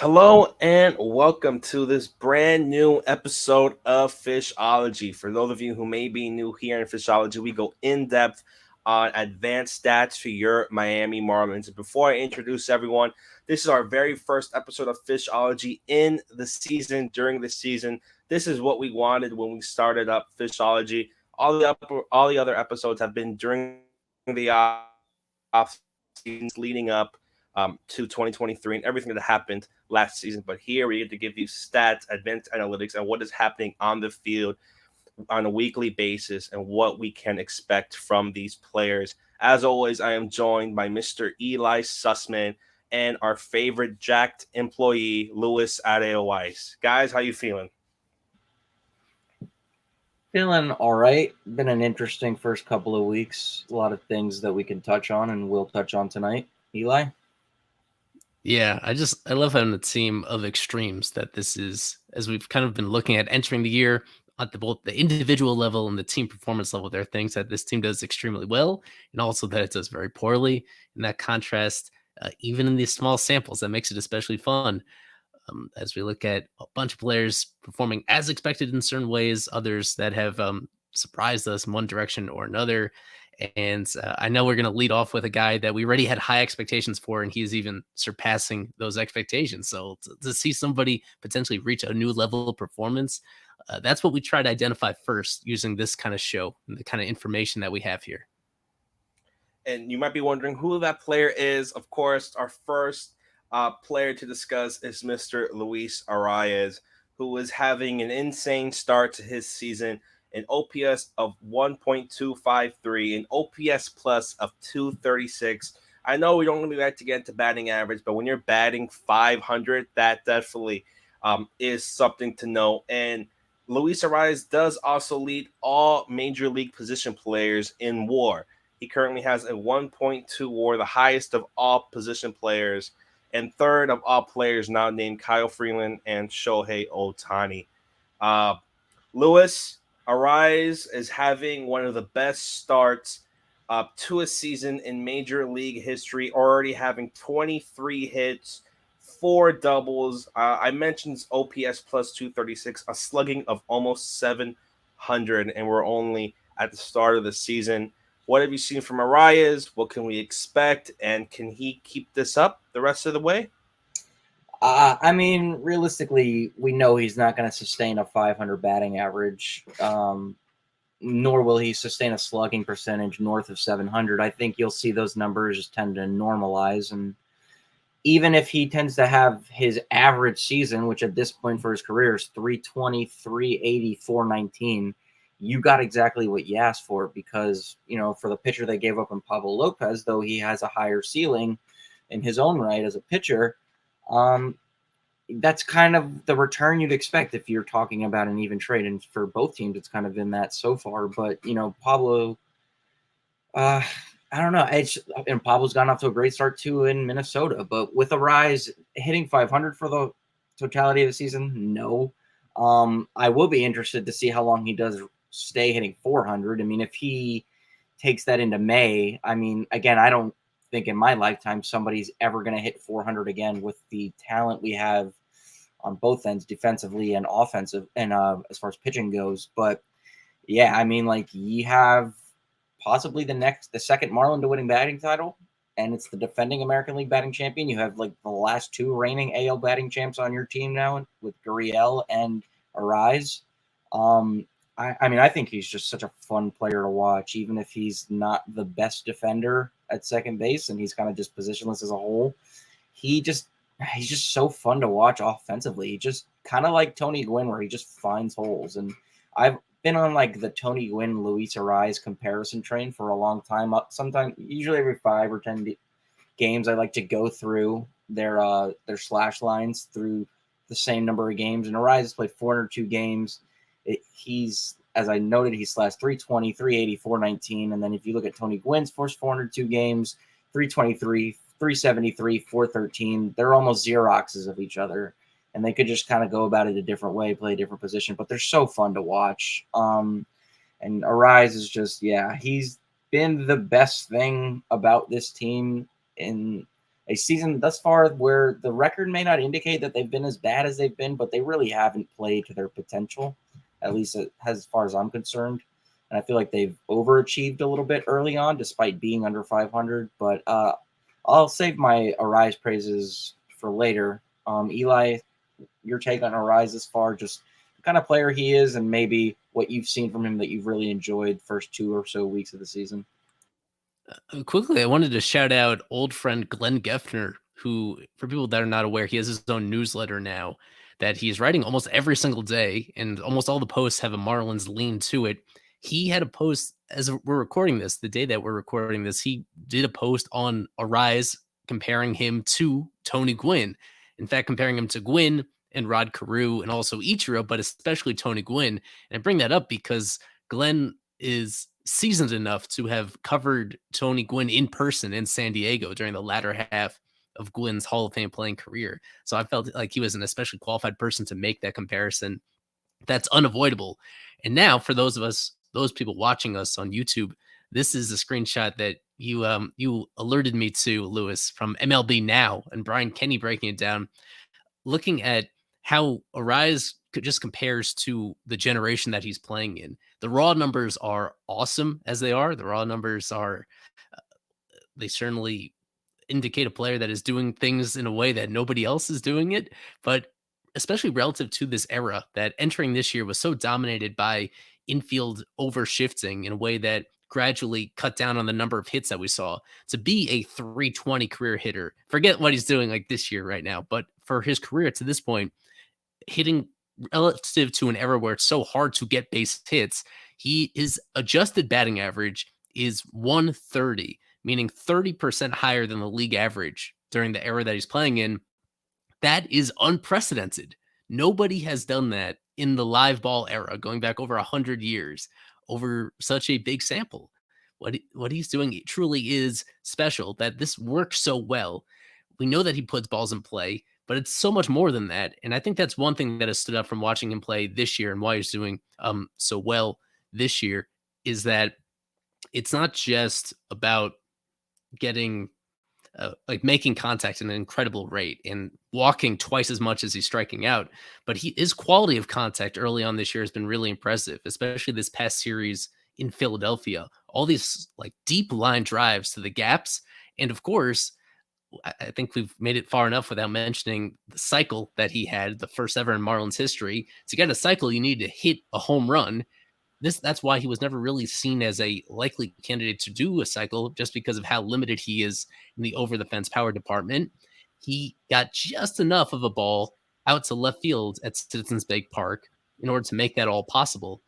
Hello and welcome to this brand new episode of Fishology. For those of you who may be new here in Fishology, we go in depth on advanced stats for your Miami Marlins. And before I introduce everyone, this is our very first episode of Fishology in the season, during the season. This is what we wanted when we started up Fishology. All the other episodes have been during the off seasons leading up to 2023 and everything that happened last season. But here we get to give you stats, advanced analytics, and what is happening on the field on a weekly basis and what we can expect from these players. As always, I am joined by Mr. Ely Sussman and our favorite jacked employee, Luis Arraez. Guys, how you feeling? Feeling all right. Been an interesting first couple of weeks. A lot of things that we can touch on and we'll touch on tonight. Eli? Yeah, I love having a team of extremes that this is as we've kind of been looking at entering the year at both the individual level and the team performance level. There are things that this team does extremely well, and also that it does very poorly. And that contrast, even in these small samples, that makes it especially fun. As we look at a bunch of players performing as expected in certain ways, others that have surprised us in one direction or another. And I know we're going to lead off with a guy that we already had high expectations for, and he's even surpassing those expectations. So to see somebody potentially reach a new level of performance, that's what we try to identify first using this kind of show and the kind of information that we have here. And you might be wondering who that player is. Of course, our first player to discuss is Mr. Luis Arraez, who is having an insane start to his season. An OPS of 1.253, an OPS plus of 236. I know we don't really like to get into batting average, but when you're batting 500, that definitely is something to know. And Luis Arraez does also lead all major league position players in WAR. He currently has a 1.2 WAR, the highest of all position players, and third of all players now named Kyle Freeland and Shohei Ohtani. Uh, Lewis Arraez is having one of the best starts to a season in Major League history, already having 23 hits, four doubles. I mentioned OPS plus 236, a slugging of almost 700, and we're only at the start of the season. What have you seen from Arraez? What can we expect? And can he keep this up the rest of the way? Realistically, we know he's not going to sustain a 500 batting average, nor will he sustain a slugging percentage north of 700. I think you'll see those numbers tend to normalize. And even if he tends to have his average season, which at this point for his career is 320, 380, 419, you got exactly what you asked for because, for the pitcher they gave up in Pablo Lopez, though he has a higher ceiling in his own right as a pitcher, that's kind of the return you'd expect if you're talking about an even trade. And for both teams, it's kind of been that so far. But, Pablo, I don't know. And Pablo's gotten off to a great start too in Minnesota. But with Arraez hitting 500 for the totality of the season, no. I will be interested to see how long he does stay hitting 400. I mean, if he takes that into May, again, I don't think in my lifetime somebody's ever going to hit 400 again with the talent we have on both ends, defensively and offensive, and as far as pitching goes. But yeah, you have possibly the second Marlin to winning batting title, and it's the defending American League batting champion. You have the last two reigning AL batting champs on your team now with Gurriel and Arraez. I think he's just such a fun player to watch, even if he's not the best defender at second base and he's kind of just positionless as a whole. He's just so fun to watch offensively. He just kind of like Tony Gwynn, where he just finds holes. And I've been on the Tony Gwynn, Luis Arraez comparison train for a long time. Sometimes, usually every 5 or 10 games, I like to go through their slash lines through the same number of games. And Arraez has played 402 games. He's, as I noted, he slashed 320, 380, 419. And then if you look at Tony Gwynn's first 402 games, 323, 373, 413, they're almost Xeroxes of each other. And they could just kind of go about it a different way, play a different position. But they're so fun to watch. And Arraez is just, he's been the best thing about this team a season thus far where the record may not indicate that they've been as bad as they've been, but they really haven't played to their potential, at least as far as I'm concerned. And I feel like they've overachieved a little bit early on, despite being under 500. But I'll save my Arraez praises for later. Eli, your take on Arraez this far, just the kind of player he is, and maybe what you've seen from him that you've really enjoyed first 2 or so weeks of the season. Quickly, I wanted to shout out old friend Glenn Geffner, who, for people that are not aware, he has his own newsletter now that he's writing almost every single day, and almost all the posts have a Marlins lean to it. He had a post as we're recording this, the day that we're recording this, he did a post on Arraez comparing him to Tony Gwynn. In fact, comparing him to Gwynn and Rod Carew and also Ichiro, but especially Tony Gwynn. And I bring that up because Glenn is seasoned enough to have covered Tony Gwynn in person in San Diego during the latter half of Gwynn's Hall of Fame playing career. So I felt like he was an especially qualified person to make that comparison. That's unavoidable. And now for those people watching us on YouTube, this is a screenshot that you alerted me to, Lewis, from MLB Now and Brian Kenny breaking it down, looking at how Arraez just compares to the generation that he's playing in. The raw numbers are awesome as they are. The raw numbers are, they certainly indicate a player that is doing things in a way that nobody else is doing it. But especially relative to this era that entering this year was so dominated by infield overshifting in a way that gradually cut down on the number of hits that we saw. To be a 320 career hitter, forget what he's doing like this year right now, but for his career to this point, hitting relative to an era where it's so hard to get base hits, his adjusted batting average is 130, meaning 30% higher than the league average during the era that he's playing in. That is unprecedented. Nobody has done that in the live ball era, going back over 100 years, over such a big sample. What he's doing truly is special, that this works so well. We know that he puts balls in play, but it's so much more than that. And I think that's one thing that has stood out from watching him play this year and why he's doing so well this year, is that it's not just about getting like making contact at an incredible rate and walking twice as much as he's striking out, but his quality of contact early on this year has been really impressive, especially this past series in Philadelphia. All these like deep line drives to the gaps. And of course, I think we've made it far enough without mentioning the cycle that he had, the first ever in Marlins history. To get a cycle, you need to hit a home run. That's why he was never really seen as a likely candidate to do a cycle, just because of how limited he is in the over the fence power department. He got just enough of a ball out to left field at Citizens Bank Park in order to make that all possible.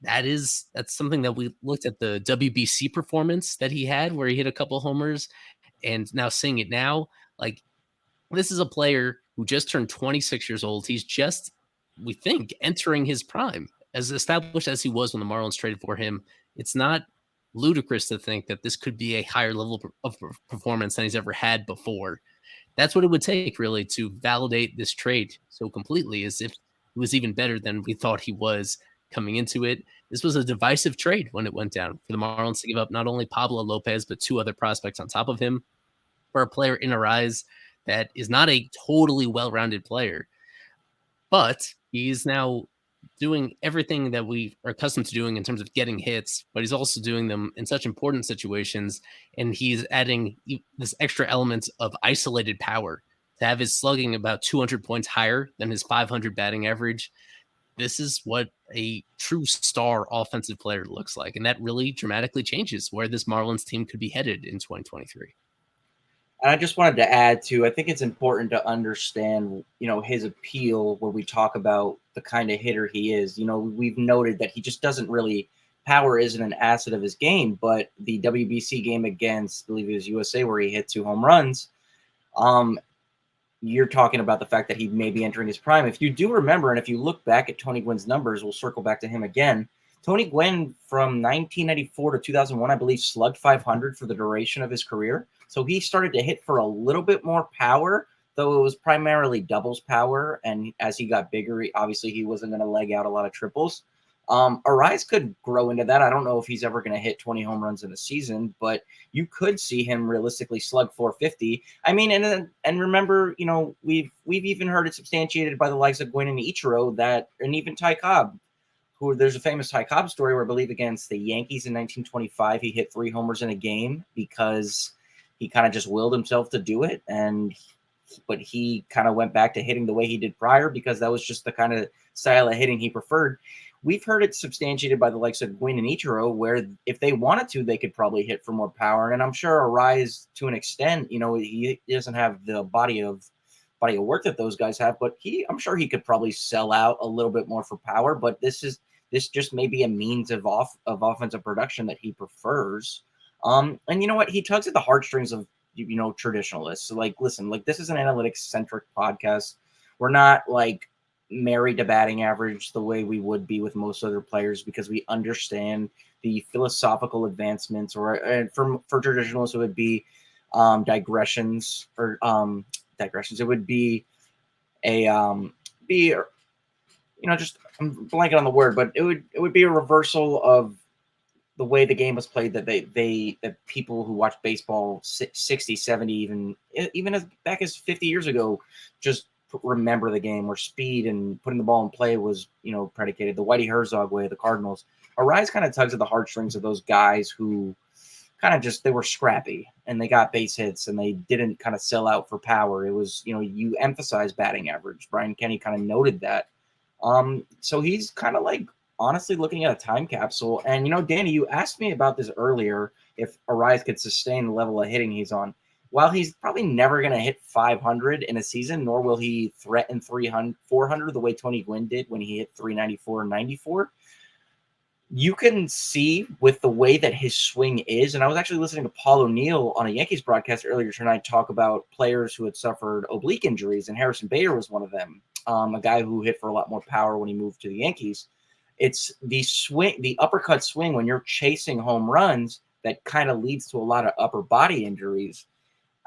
That's something that we looked at the WBC performance that he had, where he hit a couple homers, and now seeing it now, like, this is a player who just turned 26 years old. He's just, we think, entering his prime. As established as he was when the Marlins traded for him, it's not ludicrous to think that this could be a higher level of performance than he's ever had before. That's what it would take, really, to validate this trade so completely, as if he was even better than we thought he was coming into it. This was a divisive trade when it went down for the Marlins to give up not only Pablo Lopez, but 2 other prospects on top of him for a player in Arraez that is not a totally well-rounded player. But he's now doing everything that we are accustomed to doing in terms of getting hits, but he's also doing them in such important situations. And he's adding this extra element of isolated power to have his slugging about 200 points higher than his 500 batting average. This is what a true star offensive player looks like. And that really dramatically changes where this Marlins team could be headed in 2023. And I just wanted to add too, I think it's important to understand, his appeal when we talk about the kind of hitter he is. We've noted that he just doesn't really, power isn't an asset of his game, but the WBC game against, I believe it was USA, where he hit 2 home runs, you're talking about the fact that he may be entering his prime. If you do remember, and if you look back at Tony Gwynn's numbers, we'll circle back to him again. Tony Gwynn from 1994 to 2001, I believe, slugged 500 for the duration of his career. So he started to hit for a little bit more power, though it was primarily doubles power. And as he got bigger, obviously he wasn't going to leg out a lot of triples. Arraez could grow into that. I don't know if he's ever going to hit 20 home runs in a season, but you could see him realistically slug 450. I mean, and remember, we've even heard it substantiated by the likes of Gwynn and Ichiro and even Ty Cobb, who there's a famous Ty Cobb story where I believe against the Yankees in 1925, he hit 3 homers in a game because he kind of just willed himself to do it. But he kind of went back to hitting the way he did prior because that was just the kind of style of hitting he preferred. We've heard it substantiated by the likes of Gwynn and Ichiro, where if they wanted to, they could probably hit for more power. And I'm sure Arraez, to an extent, he doesn't have the body of work that those guys have, but I'm sure he could probably sell out a little bit more for power. But this just may be a means of offensive production that he prefers. And you know what? He tugs at the heartstrings of traditionalists. So, listen, this is an analytics centric podcast. We're not married to batting average the way we would be with most other players because we understand the philosophical advancements, or for traditionalists it would be digressions. It would be just I'm blanking on the word, but it would be a reversal of the way the game was played that people who watch baseball 60, 70, even as back as 50 years ago, just remember the game where speed and putting the ball in play was, predicated. The Whitey Herzog way, the Cardinals. Arraez kind of tugs at the heartstrings of those guys who kind of they were scrappy and they got base hits and they didn't kind of sell out for power. It was, you emphasize batting average. Brian Kenny kind of noted that. So he's kind of honestly looking at a time capsule. And, Danny, you asked me about this earlier, if Arraez could sustain the level of hitting he's on. While he's probably never going to hit 500 in a season, nor will he threaten 400 the way Tony Gwynn did when he hit 394 and 94, you can see with the way that his swing is, and I was actually listening to Paul O'Neill on a Yankees broadcast earlier tonight talk about players who had suffered oblique injuries, and Harrison Bader was one of them, a guy who hit for a lot more power when he moved to the Yankees. It's the swing, the uppercut swing when you're chasing home runs that kind of leads to a lot of upper body injuries.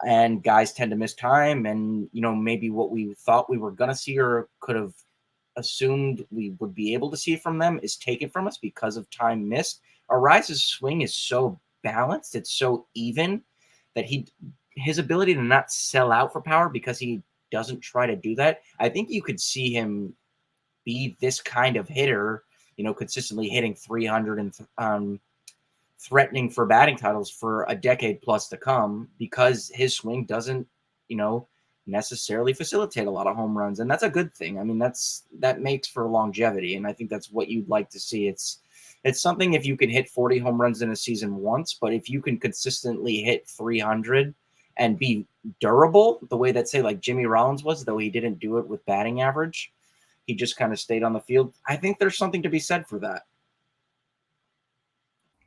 And guys tend to miss time, and maybe what we thought we were going to see or could have assumed we would be able to see from them is taken from us because of time missed. Arraez's swing is so balanced, it's so even, that his ability to not sell out for power because he doesn't try to do that. I think you could see him be this kind of hitter, consistently hitting 300 and threatening for batting titles for a decade plus to come, because his swing doesn't, necessarily facilitate a lot of home runs. And that's a good thing. I mean, that makes for longevity. And I think that's what you'd like to see. It's something if you can hit 40 home runs in a season once, but if you can consistently hit 300 and be durable the way that, say, Jimmy Rollins was, though he didn't do it with batting average, he just kind of stayed on the field. I think there's something to be said for that.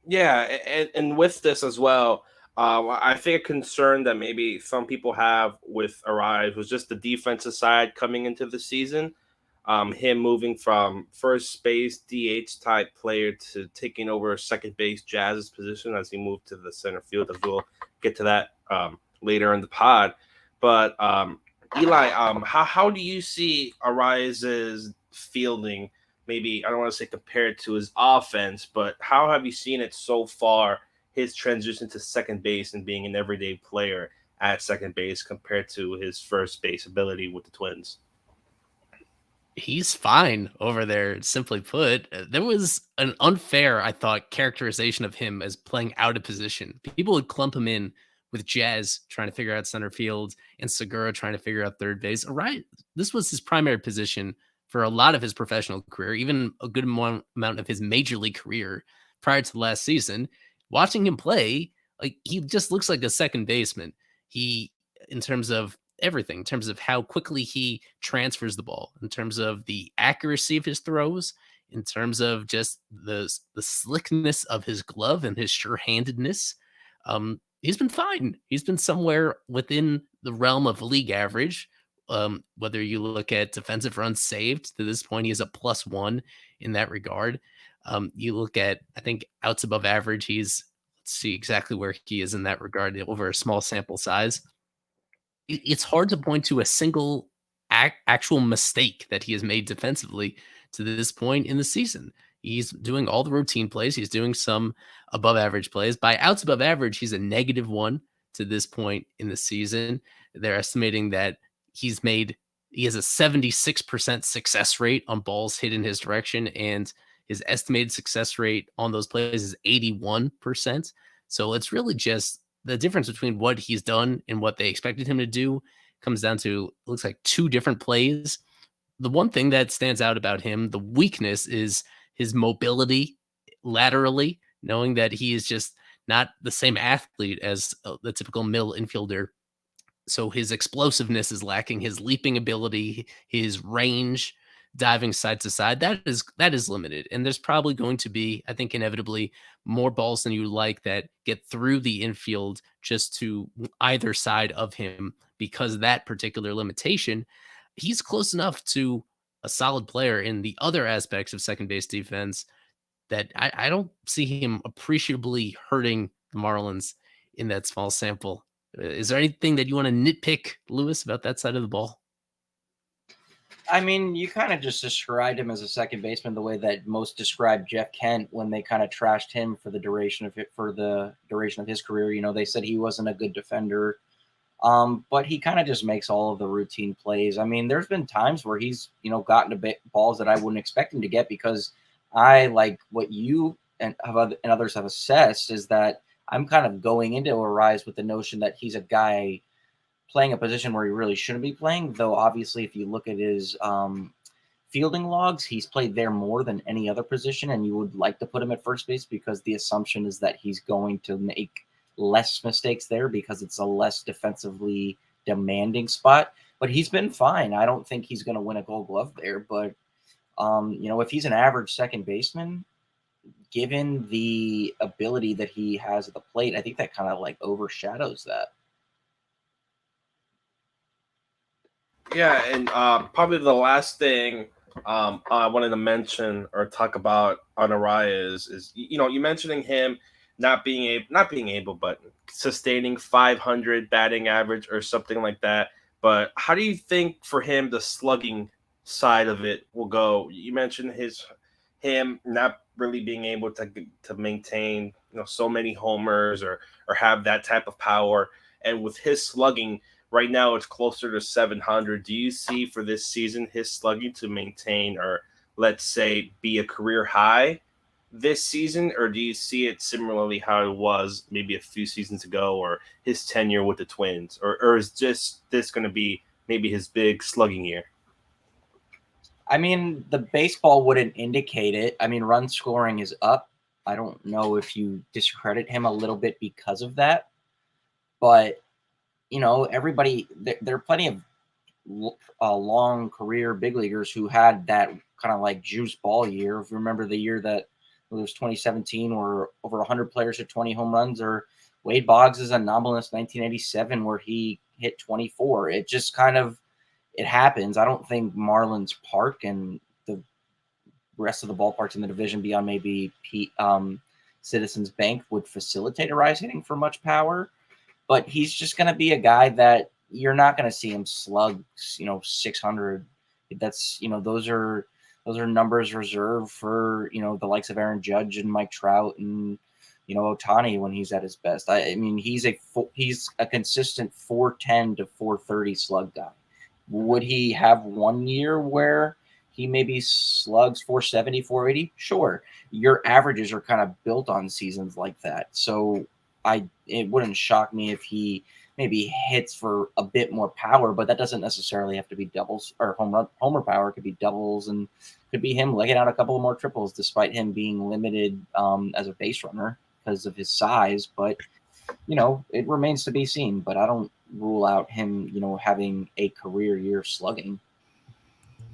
Yeah, and with this as well, I think a concern that maybe some people have with Arraez was just the defensive side coming into the season. Him moving from first base DH type player to taking over second base Jazz's position as he moved to the center field, as we'll get to that later in the pod. But Eli, how do you see Arraez's fielding? Maybe I don't want to say compared to his offense, but how have you seen it so far? His transition to second base and being an everyday player at second base compared to his first base ability with the Twins. He's fine over there, simply put. There was an unfair, I thought, characterization of him as playing out of position. People would clump him in with Jazz trying to figure out center field and Segura trying to figure out third base. Right, this was his primary position for a lot of his professional career, even a good amount of his major league career prior to last season. Watching him play, he just looks like a second baseman. In terms of everything, in terms of how quickly he transfers the ball, in terms of the accuracy of his throws, in terms of just the slickness of his glove and his sure-handedness. He's been fine. He's been somewhere within the realm of league average. Whether you look at defensive runs saved, to this point, he is a +1 in that regard. You look at, I think, outs above average, let's see exactly where he is in that regard over a small sample size. It's hard to point to a single actual mistake that he has made defensively to this point in the season. He's doing all the routine plays. He's doing some above average plays. By outs above average, he's a -1 to this point in the season. They're estimating that he has a 76% success rate on balls hit in his direction, and his estimated success rate on those plays is 81%. So it's really just the difference between what he's done and what they expected him to do comes down to, looks like 2 different plays. The one thing that stands out about him, the weakness, is his mobility laterally, knowing that he is just not the same athlete as the typical middle infielder. So his explosiveness is lacking, his leaping ability, his range, diving side to side, that is limited. And there's probably going to be, I think, inevitably more balls than you like that get through the infield just to either side of him because of that particular limitation. He's close enough to a solid player in the other aspects of second base defense that I don't see him appreciably hurting the Marlins in that small sample. Is there anything that you want to nitpick, Lewis, about that side of the ball? I mean, you kind of just described him as a second baseman the way that most described Jeff Kent when they kind of trashed him for the duration of his career. You know, they said he wasn't a good defender, but he kind of just makes all of the routine plays. I mean, there's been times where he's, gotten balls that I wouldn't expect him to get because I like what you and others have assessed is that I'm kind of going into Arraez with the notion that he's a guy playing a position where he really shouldn't be playing, though obviously if you look at his fielding logs, he's played there more than any other position, and you would like to put him at first base because the assumption is that he's going to make less mistakes there because it's a less defensively demanding spot. But he's been fine. I don't think he's going to win a Gold Glove there, but if he's an average second baseman, given the ability that he has at the plate, I think that kind of like overshadows that. Yeah, and probably the last thing I wanted to mention or talk about on Arraez is you mentioning him not being able, but sustaining 500 batting average or something like that. But how do you think for him the slugging side of it will go? You mentioned him not really being able to maintain so many homers or have that type of power, and with his slugging. Right now, it's closer to 700. Do you see for this season his slugging to maintain or, let's say, be a career high this season? Or do you see it similarly how it was maybe a few seasons ago or his tenure with the Twins? Or is this going to be maybe his big slugging year? I mean, the baseball wouldn't indicate it. I mean, run scoring is up. I don't know if you discredit him a little bit because of that. But everybody, there are plenty of long career big leaguers who had that kind of like juice ball year. If you remember the year that it was 2017 where over 100 players hit 20 home runs, or Wade Boggs' anomalous 1987 where he hit 24. It just kind of, it happens. I don't think Marlins Park and the rest of the ballparks in the division beyond maybe Citizens Bank would facilitate Arraez hitting for much power. But he's just going to be a guy that you're not going to see him slug, 600. That's, those are numbers reserved for, the likes of Aaron Judge and Mike Trout and, Ohtani when he's at his best. I mean, he's a consistent 410 to 430 slug guy. Would he have one year where he maybe slugs 470, 480? Sure. Your averages are kind of built on seasons like that. So it wouldn't shock me if he maybe hits for a bit more power, but that doesn't necessarily have to be doubles or homer power. It could be doubles and could be him legging out a couple of more triples despite him being limited as a base runner because of his size. But, it remains to be seen, but I don't rule out him, having a career year slugging.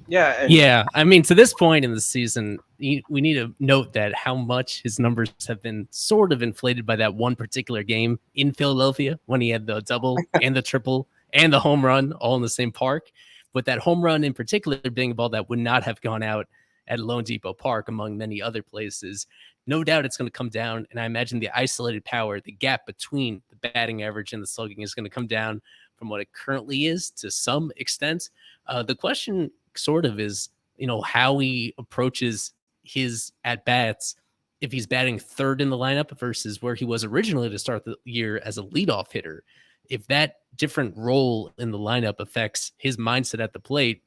Yeah. I mean, to this point in the season, we need to note that how much his numbers have been sort of inflated by that one particular game in Philadelphia when he had the double and the triple and the home run all in the same park. But that home run in particular being a ball that would not have gone out at Lone Depot Park, among many other places. No doubt it's going to come down. And I imagine the isolated power, the gap between the batting average and the slugging is going to come down from what it currently is to some extent. The question sort of is, how he approaches his at bats, if he's batting third in the lineup versus where he was originally to start the year as a leadoff hitter, if that different role in the lineup affects his mindset at the plate,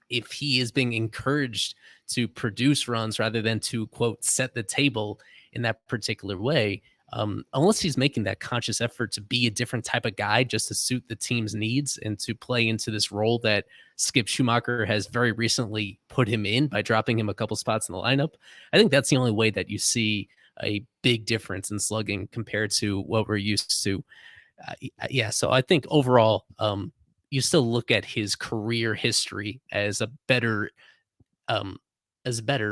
if he is being encouraged to produce runs rather than to, quote, set the table in that particular way, unless he's making that conscious effort to be a different type of guy just to suit the team's needs and to play into this role that Skip Schumacher has very recently put him in by dropping him a couple spots in the lineup, I think that's the only way that you see a big difference in slugging compared to what we're used to. Yeah, so I think overall, you still look at his career history as a better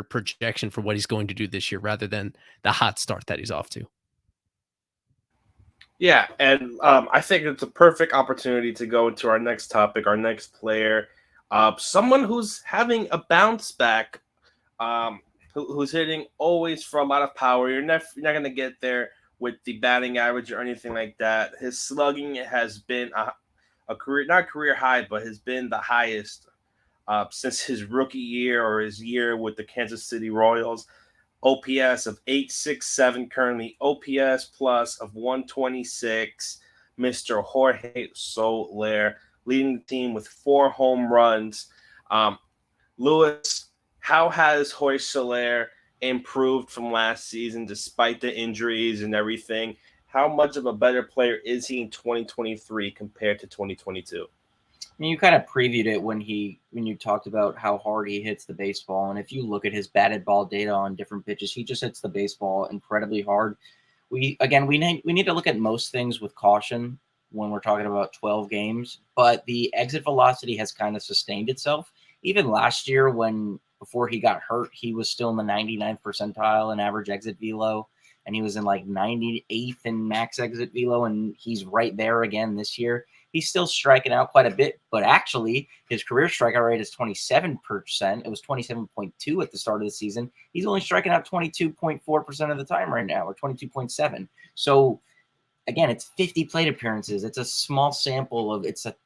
projection for what he's going to do this year rather than the hot start that he's off to. Yeah, and I think it's a perfect opportunity to go into our next topic, our next player, someone who's having a bounce back, who's hitting always for a lot of power. You're not going to get there with the batting average or anything like that. His slugging has been a career, not career high, but has been the highest since his rookie year or his year with the Kansas City Royals. OPS of 867 currently, OPS plus of 126. Mr. Jorge Soler leading the team with 4 home runs. Luis, how has Jorge Soler improved from last season despite the injuries and everything? How much of a better player is he in 2023 compared to 2022? I mean, you kind of previewed it when you talked about how hard he hits the baseball. And if you look at his batted ball data on different pitches, he just hits the baseball incredibly hard. We need to look at most things with caution when we're talking about 12 games, but the exit velocity has kind of sustained itself. Even last year, before he got hurt, he was still in the 99th percentile in average exit velo, and he was in like 98th in max exit velo, and he's right there again this year. He's still striking out quite a bit, but actually his career strikeout rate is 27%. It was 27.2 at the start of the season. He's only striking out 22.4% of the time right now, or 22.7. So again, it's 50 plate appearances. It's a small sample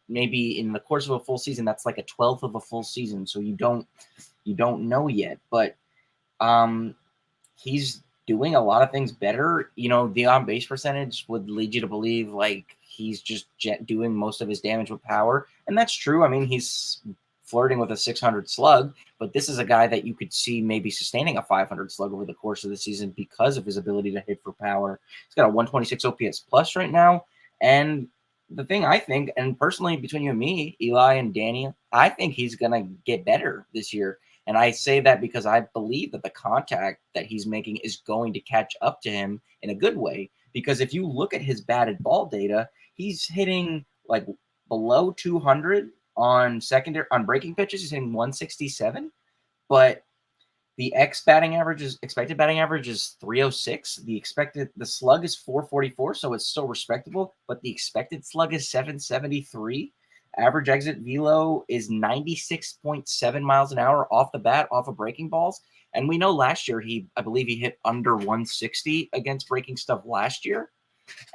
maybe in the course of a full season, that's like a 12th of a full season. So you don't know yet, but he's doing a lot of things better. The on base percentage would lead you to believe like he's just doing most of his damage with power. And that's true. I mean, he's flirting with a 600 slug, but this is a guy that you could see maybe sustaining a 500 slug over the course of the season because of his ability to hit for power. He's got a 126 OPS plus right now. And the thing I think, and personally between you and me, Eli and Danny, I think he's going to get better this year. And I say that because I believe that the contact that he's making is going to catch up to him in a good way. Because if you look at his batted ball data, he's hitting like below 200 on breaking pitches. He's hitting 167, but the expected batting average is 306. The slug is 444, so it's still respectable, but the expected slug is 773. Average exit velo is 96.7 miles an hour off the bat, off of breaking balls. And we know last year I believe he hit under 160 against breaking stuff last year.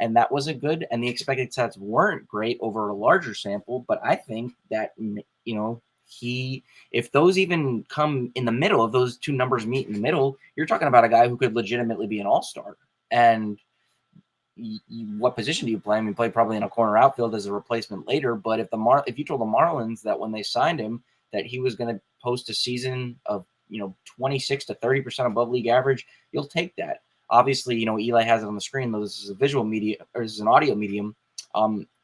And that wasn't good. And the expected stats weren't great over a larger sample. But I think that, if those even come in the middle, of those two numbers meet in the middle, you're talking about a guy who could legitimately be an all-star. And what position do you play? I mean, play probably in a corner outfield as a replacement later. But if you told the Marlins that when they signed him that he was going to post a season of 26 to 30% above league average, you'll take that. Obviously, Eli has it on the screen, though this is a visual media or this is an audio medium.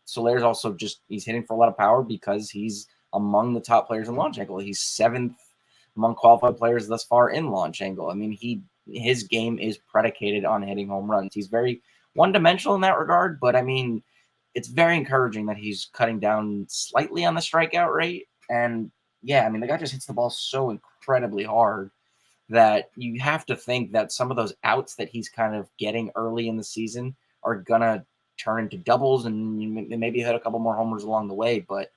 Soler's also he's hitting for a lot of power because he's among the top players in launch angle. He's 7th among qualified players thus far in launch angle. I mean, his game is predicated on hitting home runs. He's very one-dimensional in that regard, but I mean, it's very encouraging that he's cutting down slightly on the strikeout rate. And yeah, I mean, the guy just hits the ball so incredibly hard that you have to think that some of those outs that he's kind of getting early in the season are gonna turn into doubles, and maybe hit a couple more homers along the way. But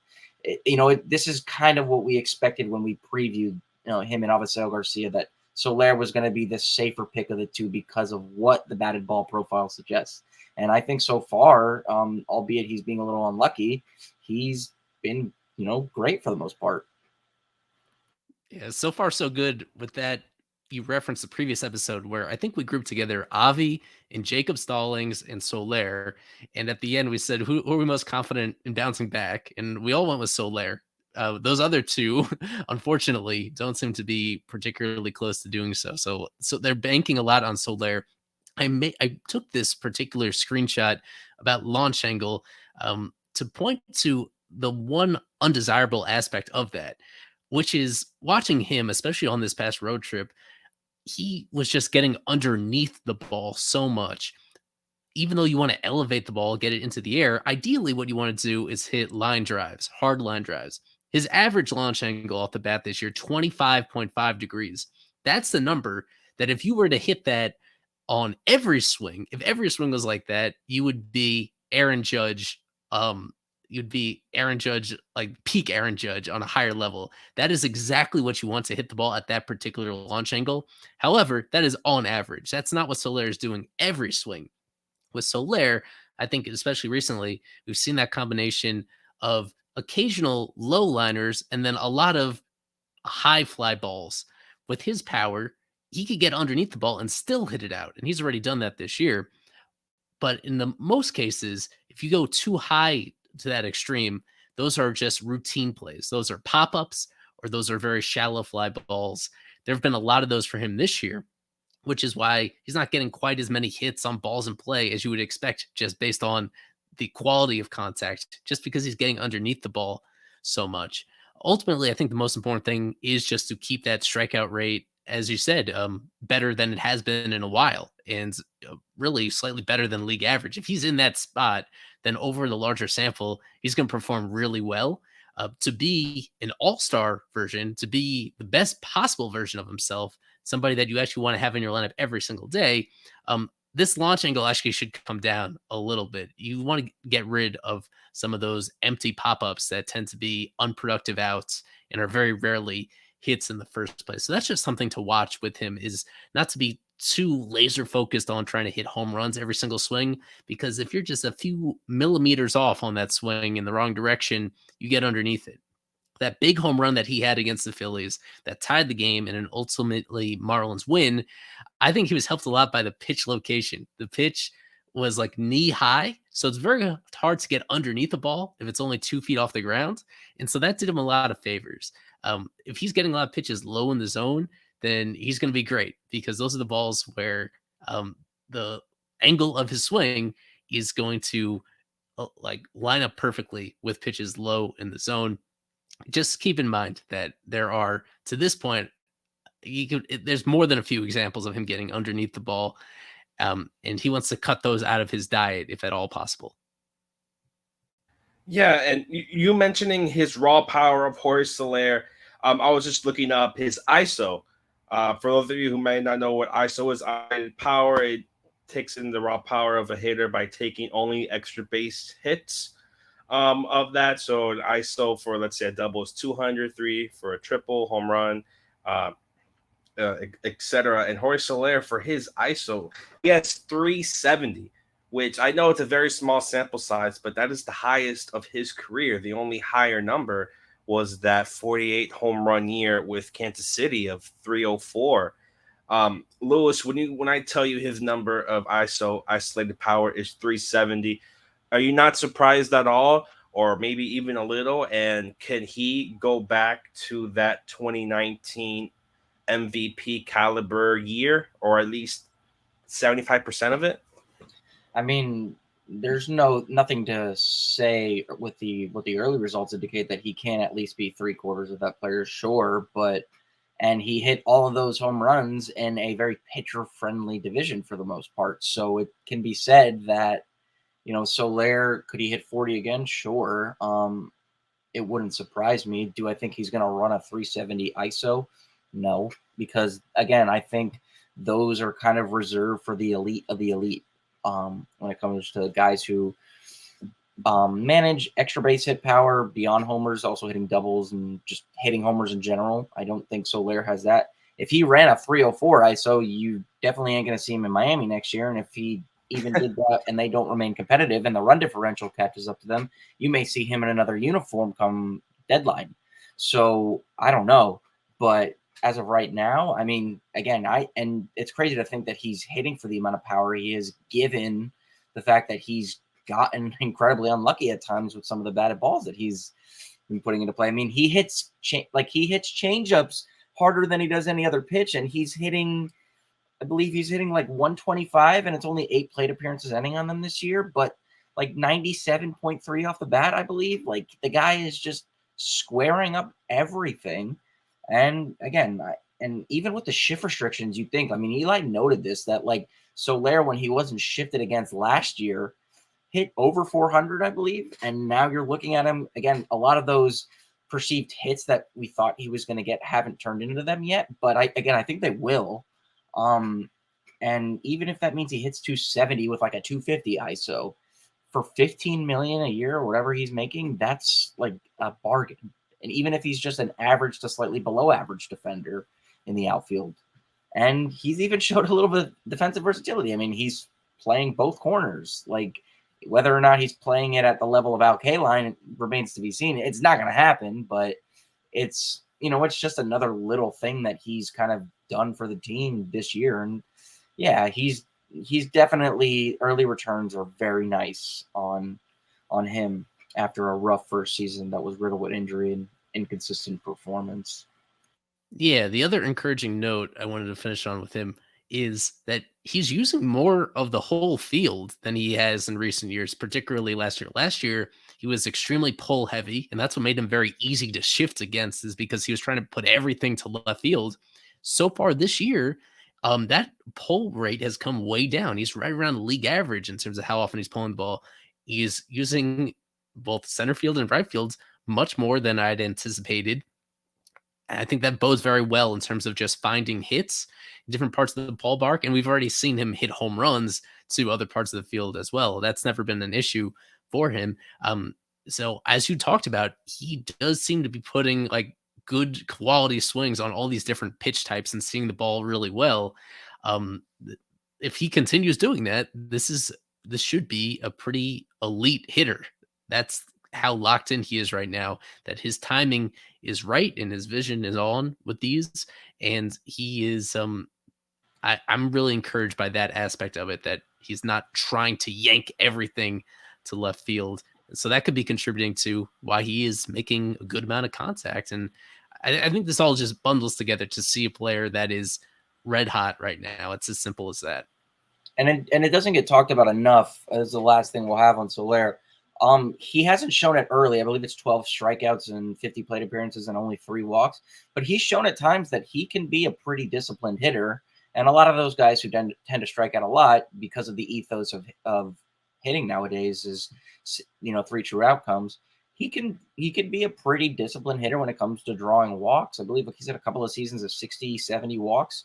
this is kind of what we expected when we previewed him and Avisail Garcia, that Soler was going to be the safer pick of the two because of what the batted ball profile suggests. And I think so far, albeit he's being a little unlucky, he's been, great for the most part. Yeah, so far so good with that you referenced the previous episode where I think we grouped together Avi and Jacob Stallings and Soler. And at the end, we said, who are we most confident in bouncing back? And we all went with Soler. Those other two, unfortunately, don't seem to be particularly close to doing so. So they're banking a lot on Soler. I took this particular screenshot about launch angle to point to the one undesirable aspect of that, which is watching him, especially on this past road trip. He was just getting underneath the ball so much. Even though you want to elevate the ball, get it into the air, ideally what you want to do is hit line drives, hard line drives. His average launch angle off the bat this year, 25.5 degrees. That's the number that if you were to hit that on every swing, if every swing was like that, you would be Aaron Judge. You'd be Aaron Judge, like peak Aaron Judge on a higher level. That is exactly what you want to hit the ball at that particular launch angle. However, that is on average. That's not what Soler is doing every swing. With Soler, I think especially recently, we've seen that combination of occasional low liners and then a lot of high fly balls. With his power, he could get underneath the ball and still hit it out. And he's already done that this year. But in the most cases, if you go too high to that extreme, those are just routine plays. Those are pop-ups or those are very shallow fly balls. There have been a lot of those for him this year, which is why he's not getting quite as many hits on balls in play as you would expect just based on the quality of contact, just because he's getting underneath the ball so much. Ultimately, I think the most important thing is just to keep that strikeout rate, as you said, better than it has been in a while, and really slightly better than league average. If he's in that spot, then over the larger sample, he's going to perform really well. To be an all-star version, to be the best possible version of himself, somebody that you actually want to have in your lineup every single day, this launch angle actually should come down a little bit. You want to get rid of some of those empty pop-ups that tend to be unproductive outs and are very rarely hits in the first place. So that's just something to watch with him, is not to be too laser focused on trying to hit home runs every single swing, because if you're just a few millimeters off on that swing in the wrong direction, you get underneath it. That big home run that he had against the Phillies that tied the game in an ultimately Marlins win, I think he was helped a lot by the pitch location. The pitch was like knee high, so it's very hard to get underneath the ball if it's only 2 feet off the ground. And so that did him a lot of favors. If he's getting a lot of pitches low in the zone, then he's going to be great, because those are the balls where the angle of his swing is going to like line up perfectly with pitches low in the zone. Just keep in mind that there are, to this point, there's more than a few examples of him getting underneath the ball, and he wants to cut those out of his diet if at all possible. Yeah, and you mentioning his raw power of Jorge Soler, I was just looking up his ISO. For those of you who may not know what ISO is, power, it takes in the raw power of a hitter by taking only extra base hits of that. So an ISO for, let's say, a double is 203, for a triple, home run, etc. And Jorge Soler, for his ISO, he has 370, which I know it's a very small sample size, but that is the highest of his career. The only higher number was that 48 home run year with Kansas City of 304. Lewis, when I tell you his number of ISO, isolated power, is 370, are you not surprised at all, or maybe even a little? And can he go back to that 2019 MVP caliber year, or at least 75% of it? I mean, there's nothing to say with what the early results indicate that he can at least be 3/4 of that player, sure, and he hit all of those home runs in a very pitcher-friendly division for the most part. So it can be said that, Soler, could he hit 40 again? Sure. It wouldn't surprise me. Do I think he's going to run a 370 ISO? No, because again, I think those are kind of reserved for the elite of the elite. When it comes to guys who manage extra base hit power beyond homers, also hitting doubles and just hitting homers in general. I don't think Soler has that. If he ran a 304 ISO, you definitely ain't going to see him in Miami next year. And if he even did that and they don't remain competitive and the run differential catches up to them, you may see him in another uniform come deadline. So I don't know. But as of right now. I mean, again, and it's crazy to think that he's hitting for the amount of power he is, given the fact that he's gotten incredibly unlucky at times with some of the batted balls that he's been putting into play. I mean, he hits changeups harder than he does any other pitch, and he's hitting, I believe he's hitting like 125, and it's only 8 plate appearances ending on them this year, but like 97.3 off the bat, I believe. Like, the guy is just squaring up everything. And again, and even with the shift restrictions, you think, I mean, Eli noted this, that like Soler, when he wasn't shifted against last year, hit over 400, I believe. And now you're looking at him again, a lot of those perceived hits that we thought he was going to get haven't turned into them yet. But I think they will. And even if that means he hits 270 with like a 250 ISO for 15 million a year or whatever he's making, that's like a bargain. And even if he's just an average to slightly below average defender in the outfield, and he's even showed a little bit of defensive versatility. I mean, he's playing both corners. Like, whether or not he's playing it at the level of Al Kaline remains to be seen. It's not going to happen, but it's, it's just another little thing that he's kind of done for the team this year. And yeah, he's definitely, early returns are very nice on him after a rough first season that was riddled with injury and inconsistent performance. Yeah, the other encouraging note I wanted to finish on with him is that he's using more of the whole field than he has in recent years, particularly last year. Last year, he was extremely pull heavy, and that's what made him very easy to shift against, is because he was trying to put everything to left field. So far this year, that pull rate has come way down. He's right around the league average in terms of how often he's pulling the ball. He's using both center field and right fields much more than I'd anticipated. And I think that bodes very well in terms of just finding hits in different parts of the ballpark. And we've already seen him hit home runs to other parts of the field as well. That's never been an issue for him. So as you talked about, he does seem to be putting like good quality swings on all these different pitch types and seeing the ball really well. If he continues doing that, this should be a pretty elite hitter. That's how locked in he is right now, that his timing is right and his vision is on with these. And he is, I'm really encouraged by that aspect of it, that he's not trying to yank everything to left field. So that could be contributing to why he is making a good amount of contact. And I think this all just bundles together to see a player that is red hot right now. It's as simple as that. And it doesn't get talked about enough as the last thing we'll have on Soler. He hasn't shown it early. I believe it's 12 strikeouts and 50 plate appearances and only 3 walks. But he's shown at times that he can be a pretty disciplined hitter. And a lot of those guys who tend to strike out a lot because of the ethos of hitting nowadays is, 3 true outcomes. He can be a pretty disciplined hitter when it comes to drawing walks. I believe he's had a couple of seasons of 60, 70 walks.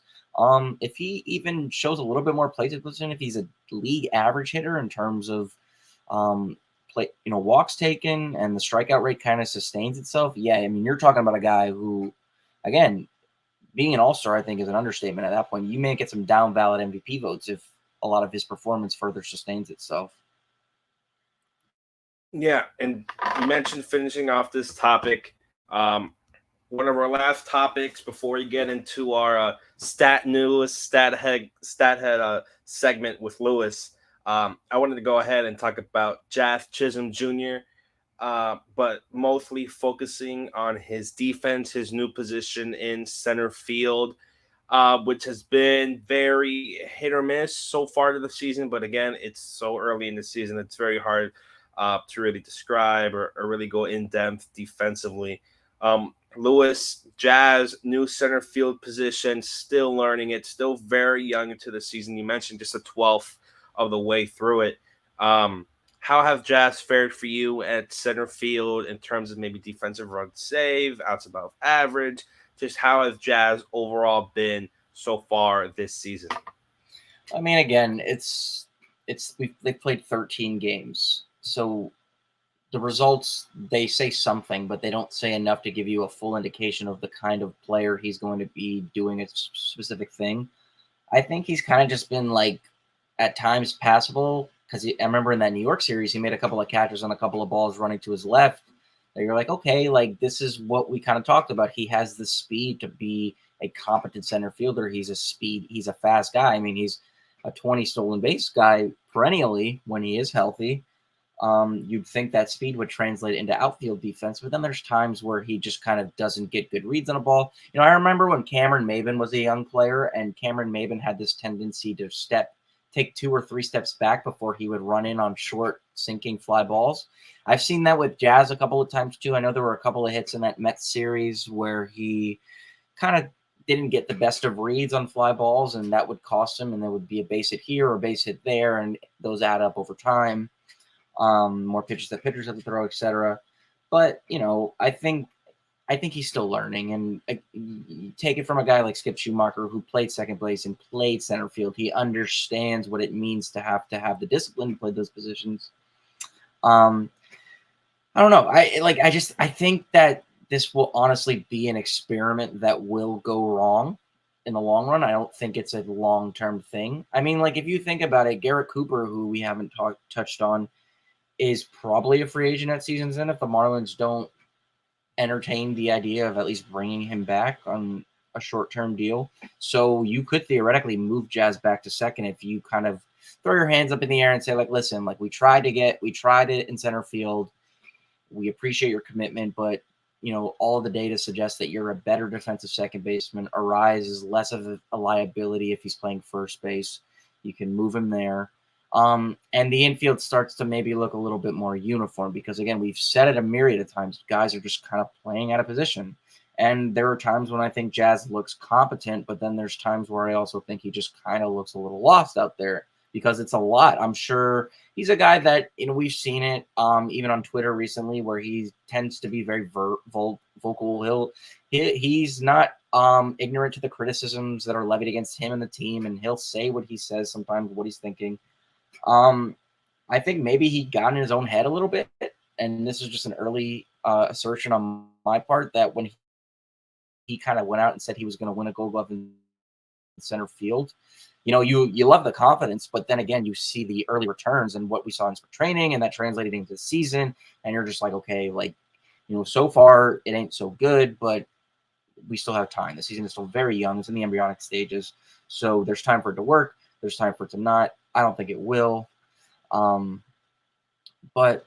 If he even shows a little bit more plate discipline, if he's a league average hitter in terms of walks taken and the strikeout rate kind of sustains itself. Yeah, I mean, you're talking about a guy who, again, being an all-star, I think, is an understatement at that point. You may get some down ballot MVP votes if a lot of his performance further sustains itself. Yeah, and you mentioned finishing off this topic. One of our last topics before we get into our Stathead segment with Lewis. I wanted to go ahead and talk about Jazz Chisholm Jr., but mostly focusing on his defense, his new position in center field, which has been very hit or miss so far to the season. But again, it's so early in the season, it's very hard to really describe or really go in depth defensively. Lewis, Jazz, new center field position, still learning it, still very young into the season. You mentioned just a 12th of the way through it. How have Jazz fared for you at center field in terms of maybe defensive run save, outs above average? Just how has Jazz overall been so far this season? I mean, again, they've played 13 games, so the results, they say something, but they don't say enough to give you a full indication of the kind of player he's going to be doing a specific thing. I think he's kind of just been like at times passable, because I remember in that New York series, he made a couple of catches on a couple of balls running to his left that you're like, okay, like this is what we kind of talked about. He has the speed to be a competent center fielder. He's a fast guy. I mean, he's a 20 stolen base guy perennially when he is healthy. You'd think that speed would translate into outfield defense, but then there's times where he just kind of doesn't get good reads on a ball. I remember when Cameron Maybin was a young player, and Cameron Maybin had this tendency to take 2 or 3 steps back before he would run in on short sinking fly balls. I've seen that with Jazz a couple of times too. I know there were a couple of hits in that Mets series where he kind of didn't get the best of reads on fly balls, and that would cost him, and there would be a base hit here or a base hit there, and those add up over time. More pitches that pitchers have to throw, etc. But I think he's still learning, and you take it from a guy like Skip Schumacher who played second base and played center field. He understands what it means to have the discipline to play those positions. I don't know. I think that this will honestly be an experiment that will go wrong in the long run. I don't think it's a long-term thing. I mean, if you think about it, Garrett Cooper, who we haven't touched on, is probably a free agent at season's end if the Marlins don't entertain the idea of at least bringing him back on a short-term deal. So you could theoretically move Jazz back to second if you kind of throw your hands up in the air and say, listen, we tried it in center field. We appreciate your commitment, but all of the data suggests that you're a better defensive second baseman. Arraez is less of a liability if he's playing first base. You can move him there. And the infield starts to maybe look a little bit more uniform because, again, we've said it a myriad of times. Guys are just kind of playing out of position. And there are times when I think Jazz looks competent, but then there's times where I also think he just kind of looks a little lost out there because it's a lot. I'm sure he's a guy that, we've seen it even on Twitter recently where he tends to be very vocal. He's not ignorant to the criticisms that are levied against him and the team, and he'll say what he says, sometimes what he's thinking. I think maybe he got in his own head a little bit, and this is just an early assertion on my part that when he kind of went out and said he was going to win a Gold Glove in center field, you love the confidence, but then again, you see the early returns and what we saw in spring training, and that translated into the season, and you're just okay, so far it ain't so good, but we still have time. The season is still very young. It's in the embryonic stages, so there's time for it to work. There's time for it to not. I don't think it will. But,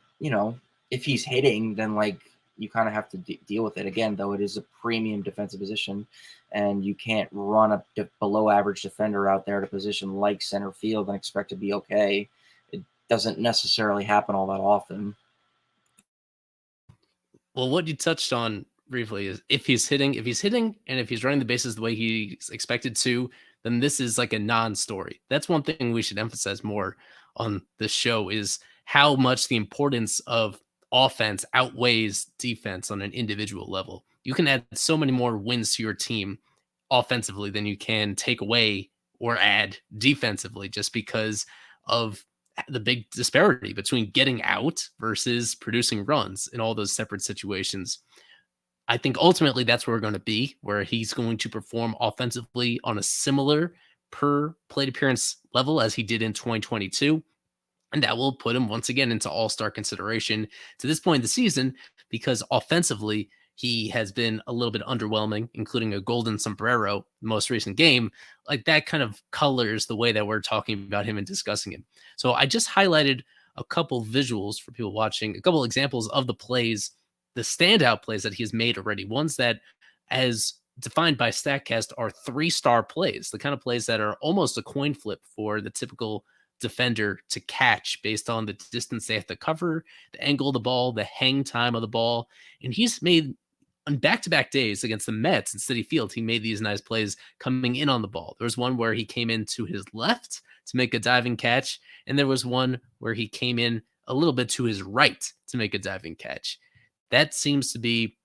if he's hitting, then, you kind of have to deal with it. Again, though, it is a premium defensive position, and you can't run a below-average defender out there at a position like center field and expect to be okay. It doesn't necessarily happen all that often. Well, what you touched on briefly is if he's hitting, and if he's running the bases the way he's expected to, then this is a non-story. That's one thing we should emphasize more on this show is how much the importance of offense outweighs defense on an individual level. You can add so many more wins to your team offensively than you can take away or add defensively just because of the big disparity between getting out versus producing runs in all those separate situations. I think ultimately that's where we're going to be, where he's going to perform offensively on a similar per plate appearance level as he did in 2022. And that will put him once again into all-star consideration to this point in the season, because offensively, he has been a little bit underwhelming, including a golden sombrero, the most recent game. That kind of colors the way that we're talking about him and discussing him. So I just highlighted a couple visuals for people watching, a couple examples of the plays, the standout plays that he has made already, ones that, as defined by StatCast, are 3-star plays, the kind of plays that are almost a coin flip for the typical defender to catch based on the distance they have to cover, the angle of the ball, the hang time of the ball. And he's made on back-to-back days against the Mets in Citi Field, he made these nice plays coming in on the ball. There was one where he came in to his left to make a diving catch, and there was one where he came in a little bit to his right to make a diving catch. That seems to be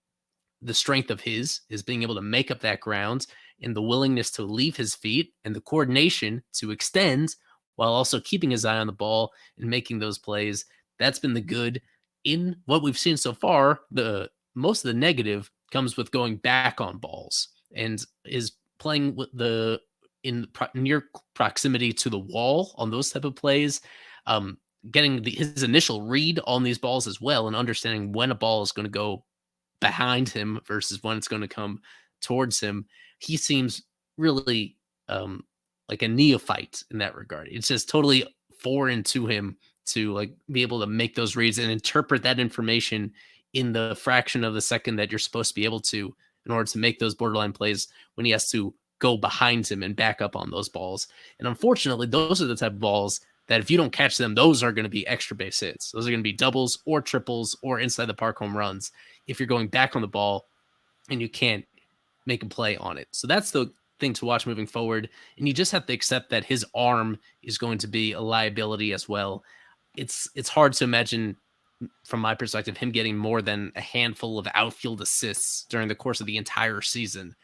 the strength of his, is being able to make up that ground and the willingness to leave his feet and the coordination to extend while also keeping his eye on the ball and making those plays. That's been the good. In what we've seen so far, the most of the negative comes with going back on balls and is playing with near proximity to the wall on those type of plays, getting his initial read on these balls as well, and understanding when a ball is going to go behind him versus when it's going to come towards him, he seems really like a neophyte in that regard. It's just totally foreign to him to like be able to make those reads and interpret that information in the fraction of the second that you're supposed to be able to in order to make those borderline plays when he has to go behind him and back up on those balls. And unfortunately, those are the type of balls that if you don't catch them, those are going to be extra base hits. Those are going to be doubles or triples or inside the park home runs if you're going back on the ball and you can't make a play on it. So that's the thing to watch moving forward. And you just have to accept that his arm is going to be a liability as well. It's hard to imagine, from my perspective, him getting more than a handful of outfield assists during the course of the entire season,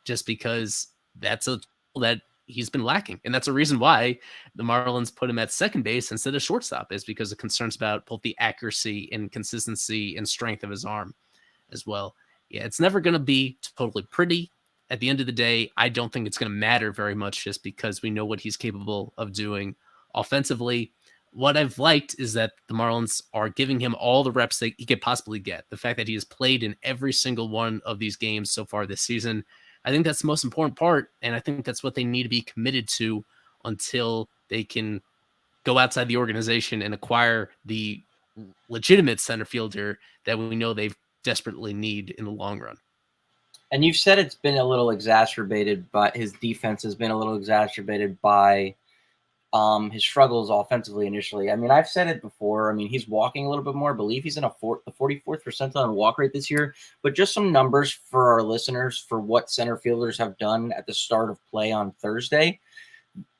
just because that's a tool that he's been lacking. And that's a reason why the Marlins put him at second base instead of shortstop, is because of concerns about both the accuracy and consistency and strength of his arm as well. Yeah, it's never going to be totally pretty. At the end of the day, I don't think it's going to matter very much just because we know what he's capable of doing offensively. What I've liked is that the Marlins are giving him all the reps that he could possibly get. The fact that he has played in every single one of these games so far this season, I think that's the most important part, and I think that's what they need to be committed to until they can go outside the organization and acquire the legitimate center fielder that we know they desperately need in the long run. And you've said it's been a little exacerbated, but his defense has been a little exacerbated by his struggles offensively initially. I mean, I've said it before. I mean, he's walking a little bit more. I believe he's in the 44th percentile in walk rate this year. But just some numbers for our listeners for what center fielders have done at the start of play on Thursday.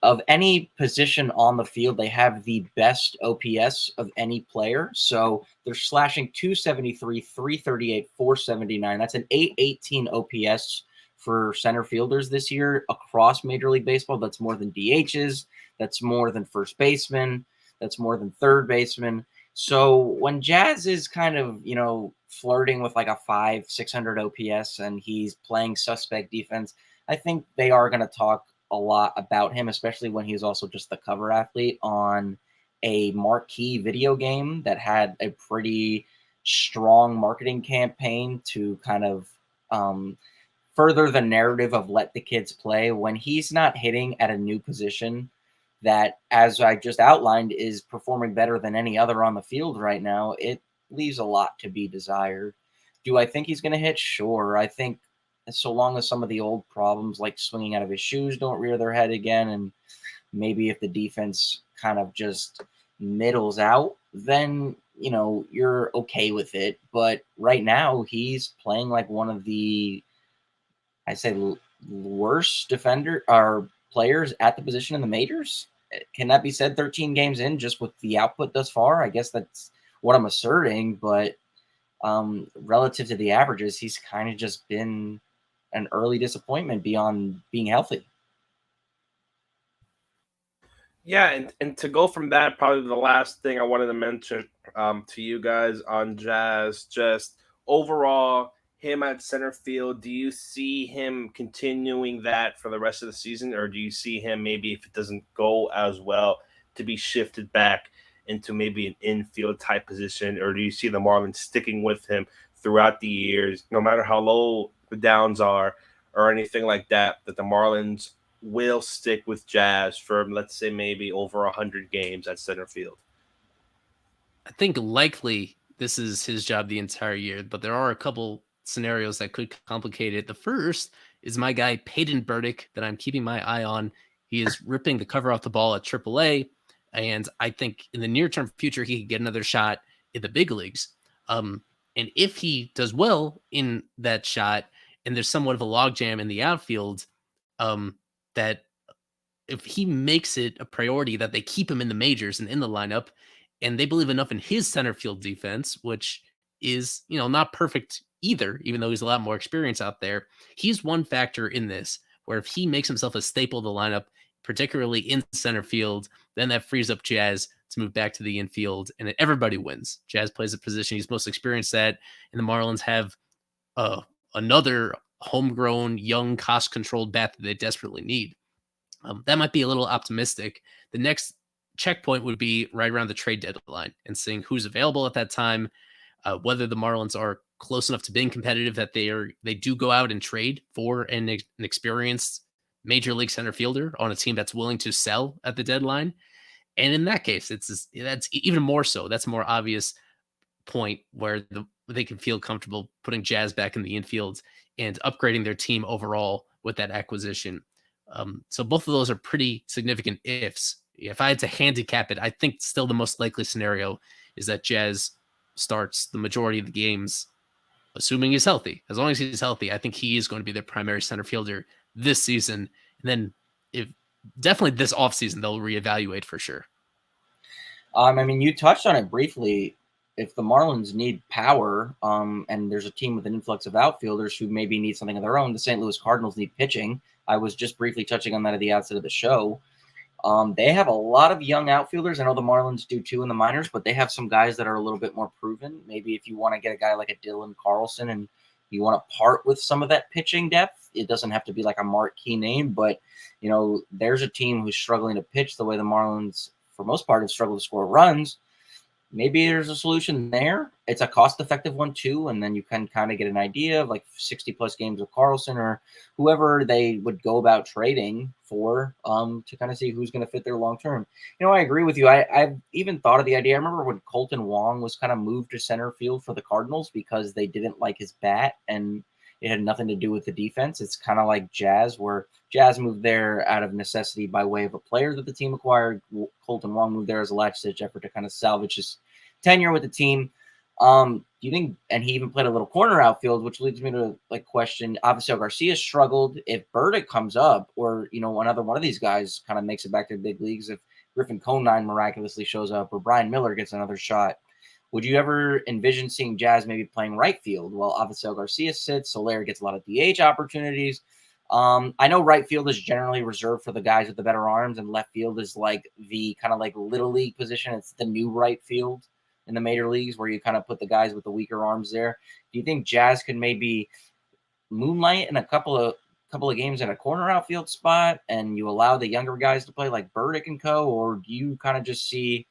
Of any position on the field, they have the best OPS of any player. So they're slashing 273, 338, 479. That's an 818 OPS for center fielders this year across Major League Baseball. That's more than DHs. That's more than first baseman. That's more than third baseman. So when Jazz is kind of, flirting with like a 500-600 OPS and he's playing suspect defense, I think they are going to talk a lot about him, especially when he's also just the cover athlete on a marquee video game that had a pretty strong marketing campaign to kind of further the narrative of let the kids play. When he's not hitting at a new position that, as I just outlined, is performing better than any other on the field right now, it leaves a lot to be desired. Do I think he's going to hit? Sure. I think so long as some of the old problems like swinging out of his shoes don't rear their head again, and maybe if the defense kind of just middles out, then, you're okay with it. But right now he's playing like one of the, I say, worst defender or players at the position in the majors. Can that be said 13 games in just with the output thus far? I guess that's what I'm asserting, but relative to the averages, he's kind of just been an early disappointment beyond being healthy. Yeah, and to go from that, probably the last thing I wanted to mention to you guys on Jazz, just overall, him at center field, do you see him continuing that for the rest of the season, or do you see him, maybe if it doesn't go as well, to be shifted back into maybe an infield type position, or do you see the Marlins sticking with him throughout the years, no matter how low the downs are or anything like that, that the Marlins will stick with Jazz for, let's say, maybe over 100 games at center field? I think likely this is his job the entire year, but there are a couple scenarios that could complicate it. The first is my guy Peyton Burdick that I'm keeping my eye on. He is ripping the cover off the ball at AAA, and I think in the near-term future he could get another shot in the big leagues. And if he does well in that shot, and there's somewhat of a logjam in the outfield, that if he makes it a priority that they keep him in the majors and in the lineup, and they believe enough in his center field defense, which is, not perfect either, even though he's a lot more experience out there, he's one factor in this, where if he makes himself a staple of the lineup, particularly in center field, then that frees up Jazz to move back to the infield, and everybody wins. Jazz plays a position he's most experienced at, and the Marlins have another homegrown, young, cost-controlled bat that they desperately need. That might be a little optimistic. The next checkpoint would be right around the trade deadline and seeing who's available at that time. whether the Marlins are close enough to being competitive that they do go out and trade for an experienced major league center fielder on a team that's willing to sell at the deadline. And in that case, that's even more so. That's a more obvious point where they can feel comfortable putting Jazz back in the infield and upgrading their team overall with that acquisition. So both of those are pretty significant ifs. If I had to handicap it, I think still the most likely scenario is that Jazz starts the majority of the games, assuming he's healthy. As long as he's healthy, I think he is going to be their primary center fielder this season. And then if definitely this offseason, they'll reevaluate for sure. I mean, you touched on it briefly. If the Marlins need power, and there's a team with an influx of outfielders who maybe need something of their own, the St. Louis Cardinals need pitching. I was just briefly touching on that at the outset of the show. They have a lot of young outfielders. I know the Marlins do too in the minors, but they have some guys that are a little bit more proven. Maybe if you want to get a guy like a Dylan Carlson and you want to part with some of that pitching depth, it doesn't have to be like a marquee name, but there's a team who's struggling to pitch the way the Marlins, for most part, have struggled to score runs. Maybe there's a solution there. It's a cost-effective one too, and then you can kind of get an idea of like 60-plus games of Carlson or whoever they would go about trading for to kind of see who's going to fit their long-term. I agree with you. I've even thought of the idea. I remember when Colton Wong was kind of moved to center field for the Cardinals because they didn't like his bat, and it had nothing to do with the defense. It's kind of like Jazz, where Jazz moved there out of necessity by way of a player that the team acquired. Colton Wong moved there as a last-ditch effort to kind of salvage his tenure with the team. Do you think, and he even played a little corner outfield, which leads me to question, Addeo Garcia struggled. If Burdick comes up, or another one of these guys kind of makes it back to the big leagues, if Griffin Conine miraculously shows up or Brian Miller gets another shot, would you ever envision seeing Jazz maybe playing right field while Addeo Garcia sits? Soler gets a lot of DH opportunities. I know right field is generally reserved for the guys with the better arms, and left field is like the kind of like little league position. It's the new right field in the major leagues where you kind of put the guys with the weaker arms there. Do you think Jazz could maybe moonlight in a couple of games in a corner outfield spot and you allow the younger guys to play like Burdick and co, or do you kind of just see,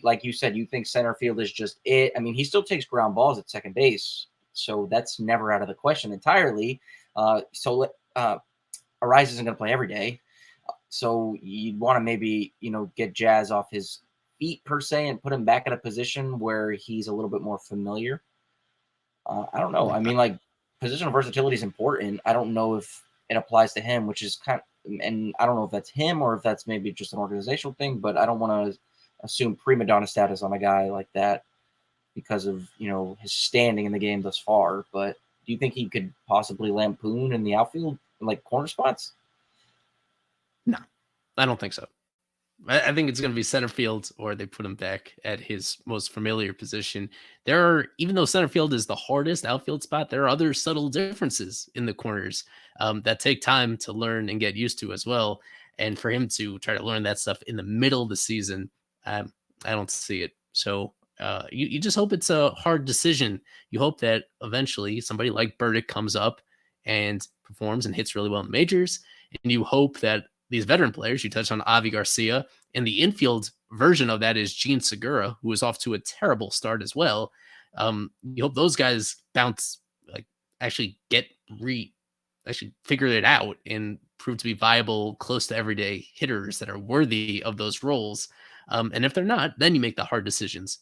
like you said, you think center field is just it? I mean, he still takes ground balls at second base, so that's never out of the question entirely. Arraez isn't going to play every day, so you'd want to maybe get Jazz off his feet per se and put him back in a position where he's a little bit more familiar. I don't know. I mean, like, positional versatility is important. I don't know if it applies to him, which is and I don't know if that's him or if that's maybe just an organizational thing, but I don't want to assume prima donna status on a guy like that because of, his standing in the game thus far. But do you think he could possibly lampoon in the outfield, like corner spots? No, I don't think so. I think it's going to be center field, or they put him back at his most familiar position. Even though center field is the hardest outfield spot, there are other subtle differences in the corners that take time to learn and get used to as well. And for him to try to learn that stuff in the middle of the season, I don't see it. So you just hope it's a hard decision. You hope that eventually somebody like Burdick comes up and performs and hits really well in the majors. And you hope that these veteran players, you touched on Avi Garcia, and the infield version of that is Gene Segura, who is off to a terrible start as well. You hope those guys bounce, actually figure it out and prove to be viable, close to everyday hitters that are worthy of those roles. And if they're not, then you make the hard decisions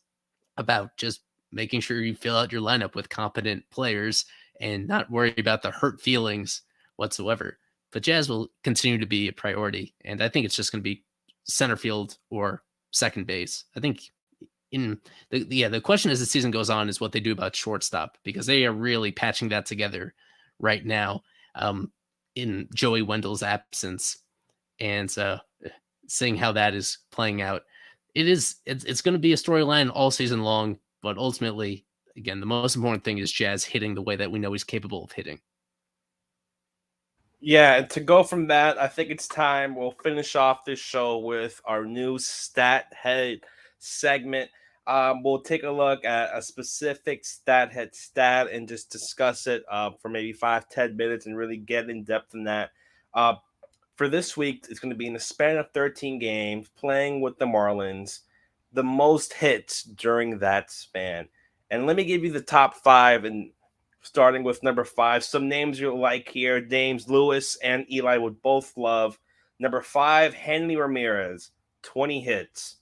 about just making sure you fill out your lineup with competent players and not worry about the hurt feelings whatsoever. But Jazz will continue to be a priority, and I think it's just going to be center field or second base. I think the question as the season goes on is what they do about shortstop, because they are really patching that together right now in Joey Wendell's absence, and seeing how that is playing out. It's going to be a storyline all season long, but ultimately, again, the most important thing is Jazz hitting the way that we know he's capable of hitting. Yeah, and to go from that, I think it's time we'll finish off this show with our new Stathead segment. We'll take a look at a specific Stathead stat and just discuss it for maybe 5-10 minutes and really get in depth in that. For this week, it's going to be in the span of 13 games, playing with the Marlins, the most hits during that span. And let me give you the top 5, and starting with number 5, some names you'll like here. Names Luis and Eli would both love. Number 5, Henley Ramirez, 20 hits.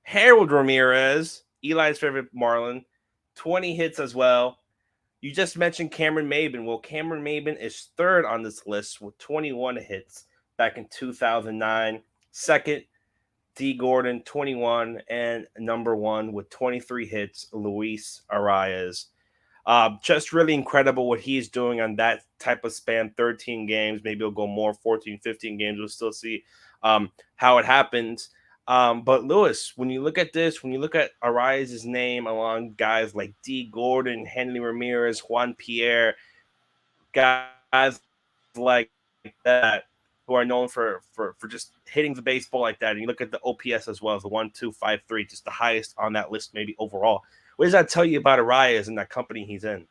Harold Ramirez, Eli's favorite Marlin, 20 hits as well. You just mentioned Cameron Maybin. Well, Cameron Maybin is third on this list with 21 hits back in 2009. Second, D. Gordon, 21, and number 1 with 23 hits, Luis Arraez. Just really incredible what he's doing on that type of span, 13 games. Maybe he'll go more, 14, 15 games. We'll still see how it happens. But Lewis, when you look at this, when you look at Arraez's name along guys like D. Gordon, Henry Ramirez, Juan Pierre, guys like that who are known for just hitting the baseball like that, and you look at the OPS as well as the 1.253, just the highest on that list maybe overall. What does that tell you about Arraez and that company he's in?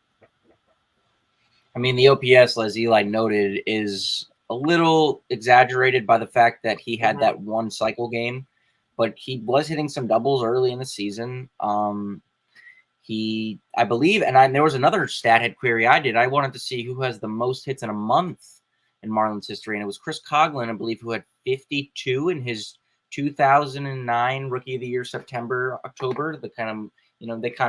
I mean, the OPS, as Eli noted, is a little exaggerated by the fact that he had that one cycle game, but he was hitting some doubles early in the season. I believe, and there was another Stathead query I did. I wanted to see who has the most hits in a month in Marlins history, and it was Chris Coughlin, I believe, who had 52 in his 2009 Rookie of the Year, September, October. They kind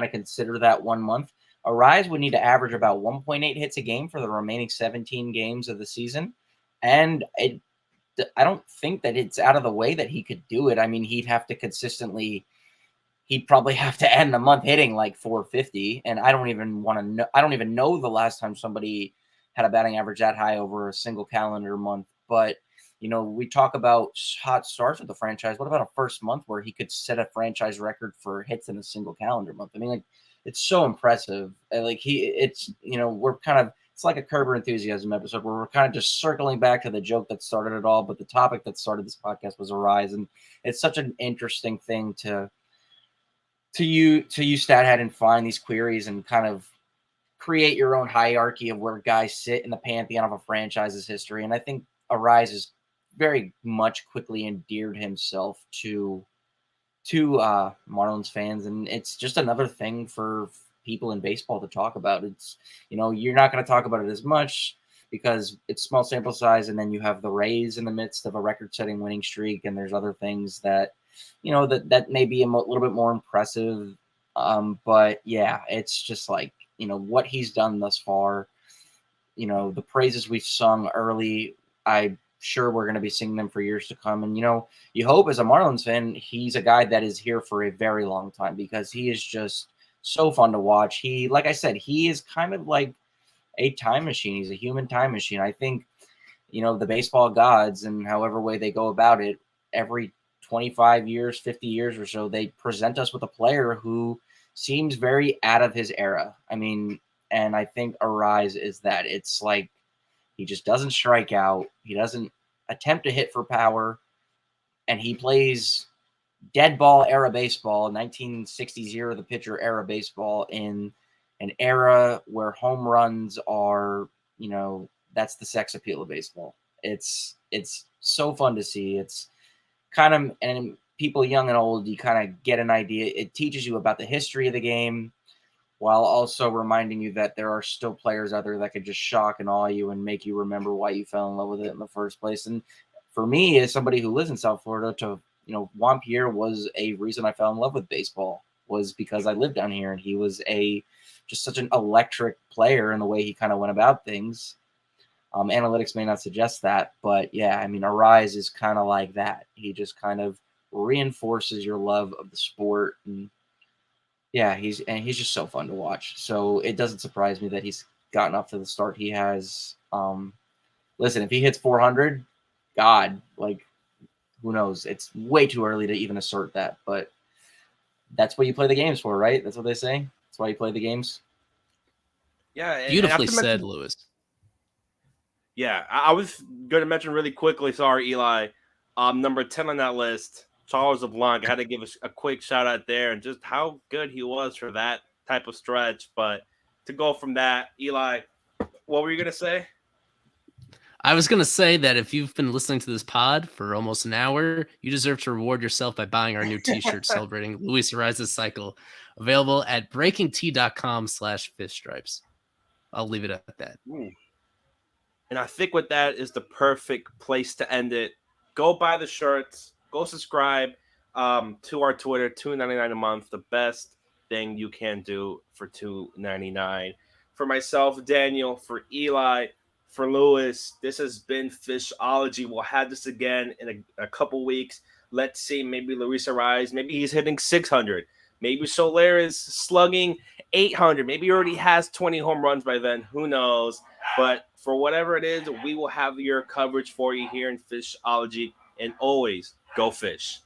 of consider that 1 month. Arraez would need to average about 1.8 hits a game for the remaining 17 games of the season, and I don't think that it's out of the way that he could do it. I mean, he'd probably have to end the month hitting like 450, and I don't even know the last time somebody had a batting average that high over a single calendar month. But we talk about hot starts with the franchise. What about a first month where he could set a franchise record for hits in a single calendar month? I mean, like, it's so impressive. It's like a Curb Your Enthusiasm episode where we're kind of just circling back to the joke that started it all, but the topic that started this podcast was Arraez, and it's such an interesting thing to use Stathead and find these queries and kind of create your own hierarchy of where guys sit in the pantheon of a franchise's history. And I think Arraez has very much quickly endeared himself to Marlins fans, and it's just another thing for people in baseball to talk about. It's you're not going to talk about it as much because it's small sample size, and then you have the Rays in the midst of a record-setting winning streak, and there's other things that that may be a little bit more impressive. But yeah, it's just like what he's done thus far. The praises we've sung early, I'm sure we're going to be singing them for years to come. And you hope as a Marlins fan, he's a guy that is here for a very long time because he is just so fun to watch. Like I said, he is kind of like a time machine. He's a human time machine. I think the baseball gods, and however way they go about it, every 25 years, 50 years or so, they present us with a player who seems very out of his era. I mean, and I think Arraez is that. It's like he just doesn't strike out. He doesn't attempt to hit for power, and he plays dead ball era baseball, 1960s era, the pitcher era baseball, in an era where home runs are, that's the sex appeal of baseball. It's so fun to see. It's kind of, and people young and old, you kind of get an idea. It teaches you about the history of the game while also reminding you that there are still players out there that could just shock and awe you and make you remember why you fell in love with it in the first place. And for me, as somebody who lives in South Florida, Juan Pierre was a reason I fell in love with baseball, was because I lived down here, and he was just such an electric player in the way he kind of went about things. Analytics may not suggest that, but yeah, I mean, Arraez is kind of like that. He just kind of reinforces your love of the sport, and yeah, he's just so fun to watch. So it doesn't surprise me that he's gotten off to the start he has. Listen, if he hits 400, God, like, who knows? It's way too early to even assert that, but that's what you play the games for, right? That's what they say. That's why you play the games. Yeah, beautifully said, Lewis. Yeah, I was going to mention really quickly. Sorry, Eli. Number 10 on that list, Charles LeBlanc. I had to give a quick shout out there and just how good he was for that type of stretch. But to go from that, Eli, what were you going to say? I was going to say that if you've been listening to this pod for almost an hour, you deserve to reward yourself by buying our new t-shirt celebrating Luis Arraez's cycle, available at breakingt.com/fishstripes. I'll leave it at that. Ooh. And I think with that is the perfect place to end it. Go buy the shirts. Go subscribe to our Twitter, $2.99 a month, the best thing you can do for $2.99. For myself, Daniel, for Eli, for Lewis, this has been Fishology. We'll have this again in a couple weeks. Let's see, maybe Luis Arraez, maybe he's hitting 600. Maybe Soler is slugging 800. Maybe he already has 20 home runs by then. Who knows? But for whatever it is, we will have your coverage for you here in Fishology. And always, go fish.